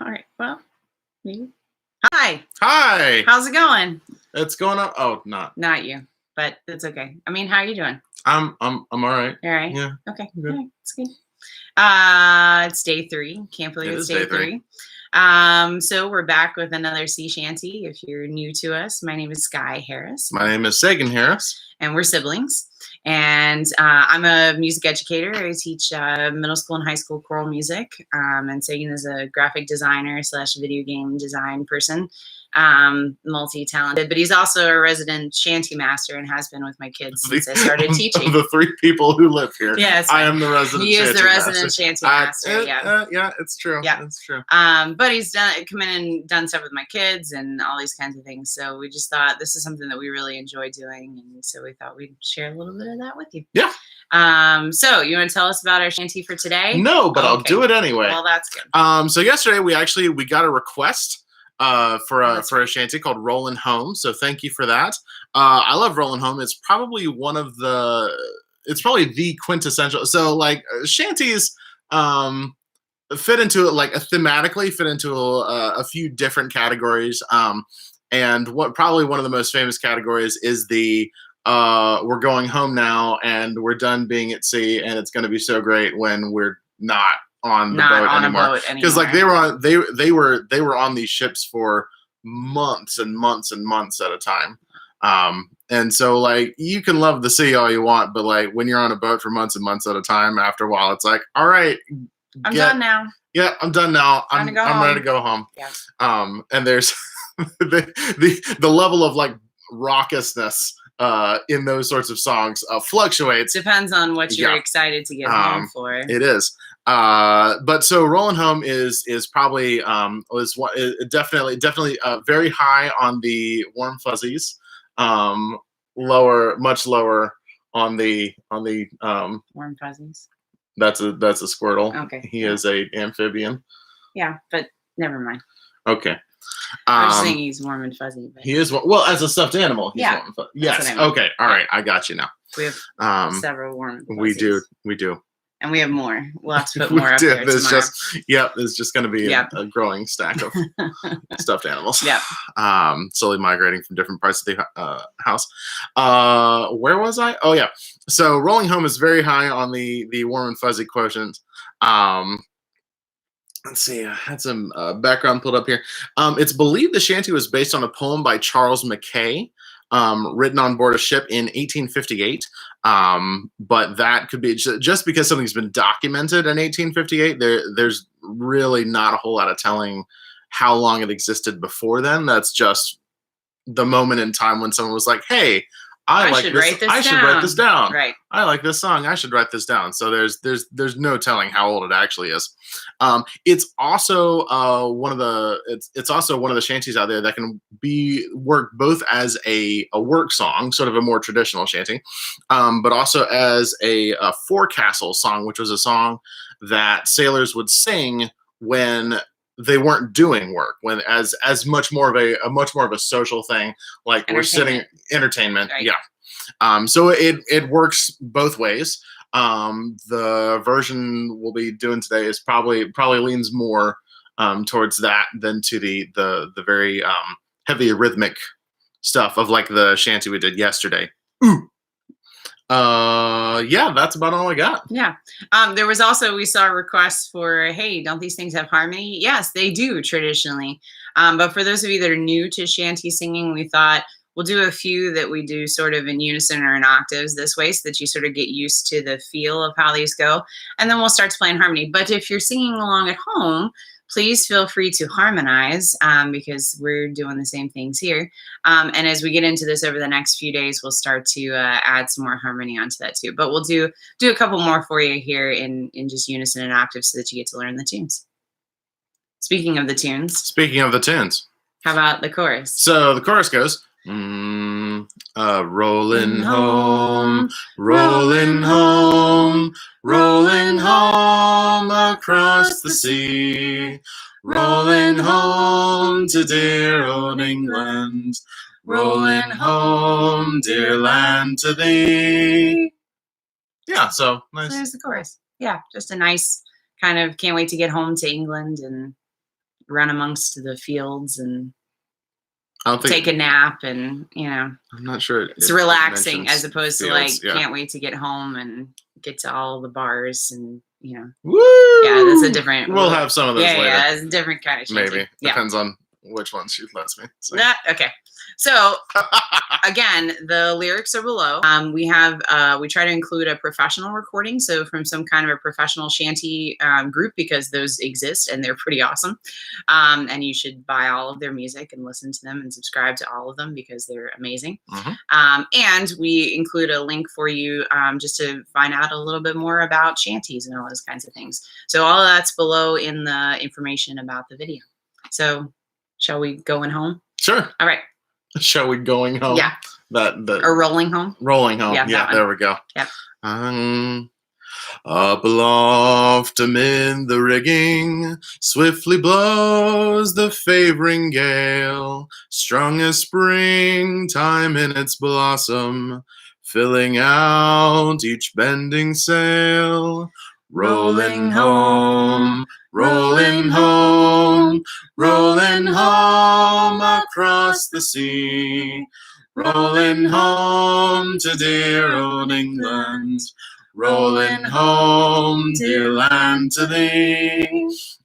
All right. Well, maybe. Hi. Hi. How's it going? It's going up. Oh, Not you, but it's okay. I mean, how are you doing? I'm all right. All right. Yeah. Okay. Good. All right. It's good. It's day 3. Can't believe It it's is day day 3. 3. So we're back with another sea shanty. If you're new to us, my name is Sky Harris. My name is Sagan Harris. And we're siblings. And I'm a music educator. I teach middle school and high school choral music. And Sagan is a graphic designer / video game design person, multi-talented. But he's also a resident shanty master and has been with my kids since I started teaching. The 3 people who live here. Yes, I am the resident. He is the resident shanty master. Yeah, it's true. Yeah, it's true. But he's come in and done stuff with my kids and all these kinds of things. So we just thought this is something that we really enjoy doing, and so we thought we'd share a little bit of that with you. Yeah. So you want to tell us about our shanty for today? No, but I'll do it anyway. Well, that's good. So yesterday we got a request for a shanty called Rollin' Home. So thank you for that. I love Rollin' Home. It's probably the quintessential. So like shanties fit into it, like thematically fit into a few different categories. And probably one of the most famous categories is the we're going home now and we're done being at sea and it's going to be so great when we're not on the boat anymore. Because like they were on these ships for months and months and months at a time. And so like you can love the sea all you want, but like when you're on a boat for months and months at a time, after a while it's like, all right, I'm done now. Yeah, I'm done now. I'm ready to go home. Yeah. And there's the level of like raucousness in those sorts of songs fluctuates. Depends on what you're excited to get home for. It is. But so Rollin' Home is probably definitely very high on the warm fuzzies. Much lower on the warm fuzzies. That's a squirtle. Okay. He is a amphibian. Yeah, but never mind. Okay. I was saying he's warm and fuzzy. But... He is well as a stuffed animal. He's warm and fuzzy. Yes. I mean. Okay. All right. I got you now. We have several warm and fuzzies. We do. And we have more. We'll have to put more up there tomorrow. There's just going to be a growing stack of stuffed animals. Yeah. Slowly migrating from different parts of the house. Where was I? Oh yeah. So Rolling Home is very high on the warm and fuzzy quotient. Let's see. I had some background pulled up here. It's believed the shanty was based on a poem by Charles Mackay, written on board a ship in 1858. But that could be just because something's been documented in 1858. There's really not a whole lot of telling how long it existed before then. That's just the moment in time when someone was like, "Hey, I should write this down. Right. I like this song. I should write this down." So there's no telling how old it actually is. It's also one of the shanties out there that can work both as a work song, sort of a more traditional shanty, but also as a forecastle song, which was a song that sailors would sing when they weren't doing work, when as much more of a social thing, like we're sitting entertainment. Right. Yeah. So it works both ways. The version we'll be doing today is probably leans more towards that than to the very heavy rhythmic stuff of like the shanty we did yesterday. Ooh. Yeah, that's about all I got. Yeah. There was also, we saw requests for, hey, don't these things have harmony? Yes, they do traditionally. But for those of you that are new to shanty singing, we thought we'll do a few that we do sort of in unison or in octaves this way so that you sort of get used to the feel of how these go. And then we'll start to play in harmony. But if you're singing along at home, please feel free to harmonize because we're doing the same things here. And as we get into this over the next few days, we'll start to add some more harmony onto that too. But we'll do a couple more for you here in just unison and octave so that you get to learn the tunes. Speaking of the tunes. How about the chorus? So the chorus goes, rollin' home, rollin' home, rollin' home across the sea, rollin' home to dear old England, rollin' home, dear land to thee. Yeah, so nice. So there's the chorus. Yeah, just a nice kind of can't wait to get home to England and run amongst the fields and I don't think take a nap, and I'm not sure it's it relaxing as mentions opposed to like fields. Yeah. can't wait to get home and get to all the bars and Woo! yeah, that's a different. We'll have some of those yeah, later. yeah, it's a different kind of shanty. Maybe Yeah. depends on which ones she lets me. Sing. Okay. So again, the lyrics are below. We try to include a professional recording, so from some kind of a professional shanty group, because those exist and they're pretty awesome. And you should buy all of their music and listen to them and subscribe to all of them because they're amazing. And we include a link for you just to find out a little bit more about shanties and all those kinds of things. So all of that's below in the information about the video. So shall we going home? Sure. All right. Shall we going home? Yeah. Or rolling home? Rolling home. Yeah, there we go. Yep. Up aloft amid the rigging, swiftly blows the favoring gale, strong as springtime in its blossom, filling out each bending sail. Rolling home, rolling home, rolling home across the sea, rolling home to dear old England, rolling home, dear land, to thee.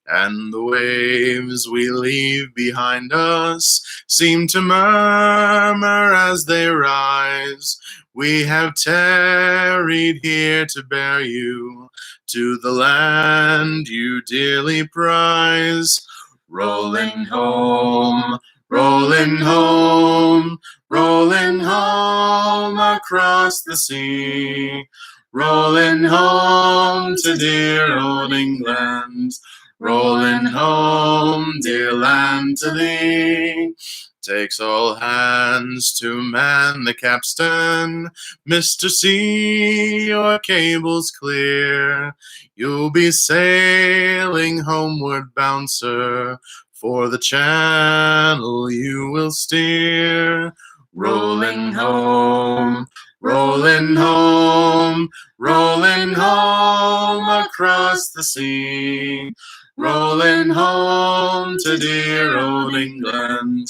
And the waves we leave behind us seem to murmur as they rise. We have tarried here to bear you to the land you dearly prize. Rolling home, rolling home, rolling home across the sea, rolling home to dear old England, rolling home, dear land, to thee. Takes all hands to man the capstan, Mr. See your cables clear. You'll be sailing homeward bound, sir, for the channel you will steer. Rolling home, rolling home, rolling home across the sea, rolling home to dear old England,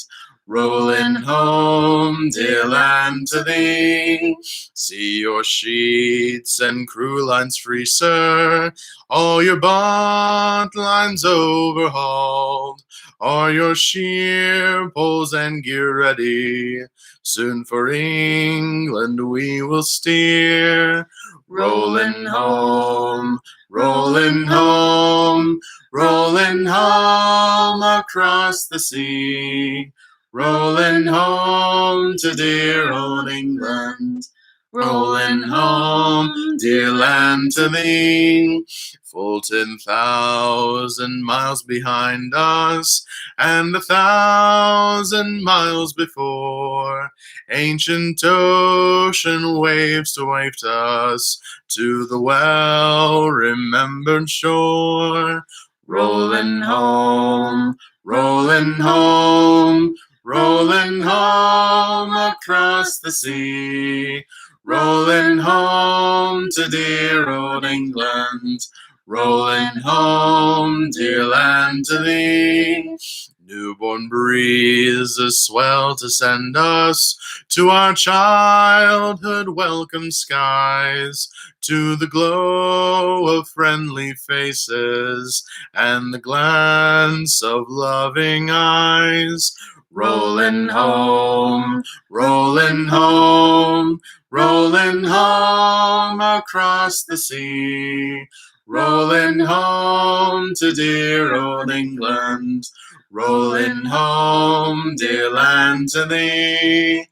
rolling home, dear land, to thee. See your sheets and crew lines free, sir, all your buntlines overhauled, all your sheerpoles and gear ready. Soon for England we will steer. Rolling home, rolling home, rolling home across the sea, rolling home to dear old England, rolling home, dear land, to thee. Full 10,000 miles behind us, and 1,000 miles before, ancient ocean waves to waft us to the well-remembered shore. Rolling home, rolling home, rolling home across the sea, rolling home to dear old England, rolling home, dear land, to thee. Newborn breezes swell to send us to our childhood welcome skies, to the glow of friendly faces and the glance of loving eyes. Rolling home, rolling home, rolling home across the sea, rolling home to dear old England, rolling home, dear land, to thee.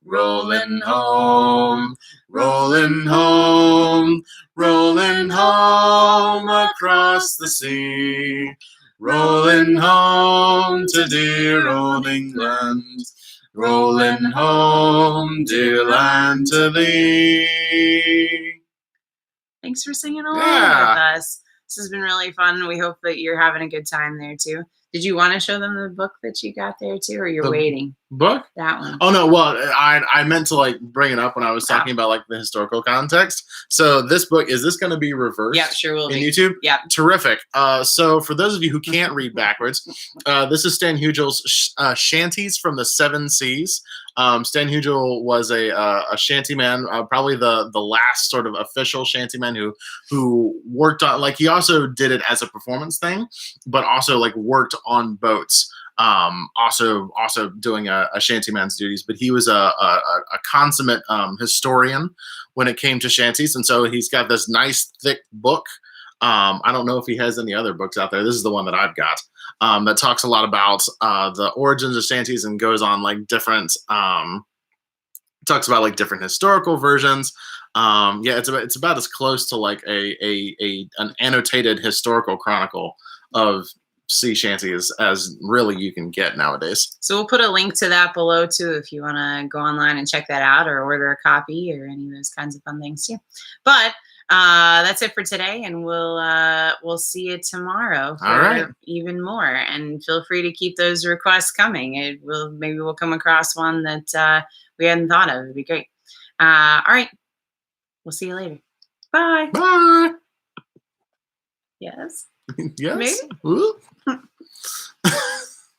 Rolling home, rolling home, rolling home across the sea, rolling home to dear old England, rolling home, dear land, to thee. Thanks for singing along with us. This has been really fun. We hope that you're having a good time there too. Did you want to show them the book that you got there too, or you're The waiting? book? That one. Oh no, well, I meant to like bring it up when I was Oh. talking about like the historical context. So this book, is this going to be reversed? Yep, sure will in be. YouTube. Yep. Terrific. So for those of you who can't read backwards, this is Stan Hugel's Shanties from the Seven Seas. Stan Hugel was a shantyman, probably the last sort of official shantyman who worked on, like, he also did it as a performance thing, but also like worked on boats. Also doing a shantyman's duties, but he was a consummate historian when it came to shanties, and so he's got this nice thick book. I don't know if he has any other books out there. This is the one that I've got, that talks a lot about the origins of shanties and goes on like different talks about like different historical versions. Yeah, it's about as close to like an annotated historical chronicle of sea shanties as really you can get nowadays. So we'll put a link to that below too if you want to go online and check that out or order a copy or any of those kinds of fun things too. But that's it for today, and we'll see you tomorrow for All right. even more. And feel free to keep those requests coming. Maybe we'll come across one that we hadn't thought of. It'd be great. All right, we'll see you later. Bye. Bye. Yes. Yes. Maybe. Ooh.